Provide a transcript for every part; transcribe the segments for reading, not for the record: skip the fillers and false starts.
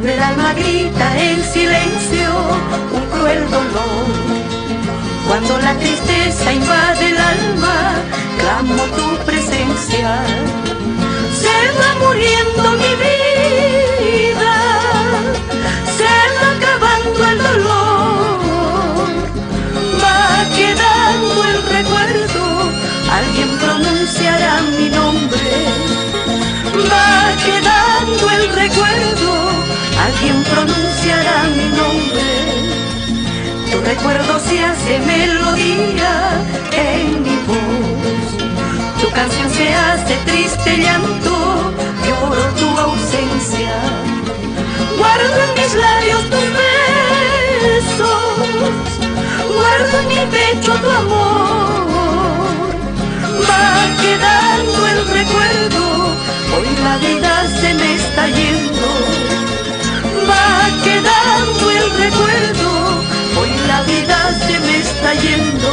Cuando el alma grita en silencio un cruel dolor, cuando la tristeza invade el alma, clamo tu presencia. Se va muriendo mi vida, se va acabando el dolor, va quedando el recuerdo, alguien pronunciará mi nombre. Va quedando el recuerdo, alguien pronunciará mi nombre. Tu recuerdo se hace melodía en mi voz, tu canción se hace triste llanto, lloro tu ausencia. Guardo en mis labios tus besos, guardo en mi pecho tu amor. Va quedando el recuerdo, hoy la vida se me está yendo. Va quedando el recuerdo, hoy la vida se me está yendo.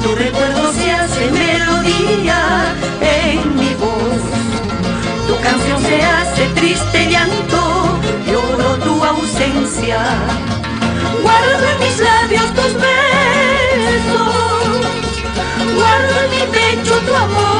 Tu recuerdo se hace melodía en mi voz, tu canción se hace triste llanto, lloro tu ausencia. Guardo en mis labios tus besos, guardo en mi pecho tu amor.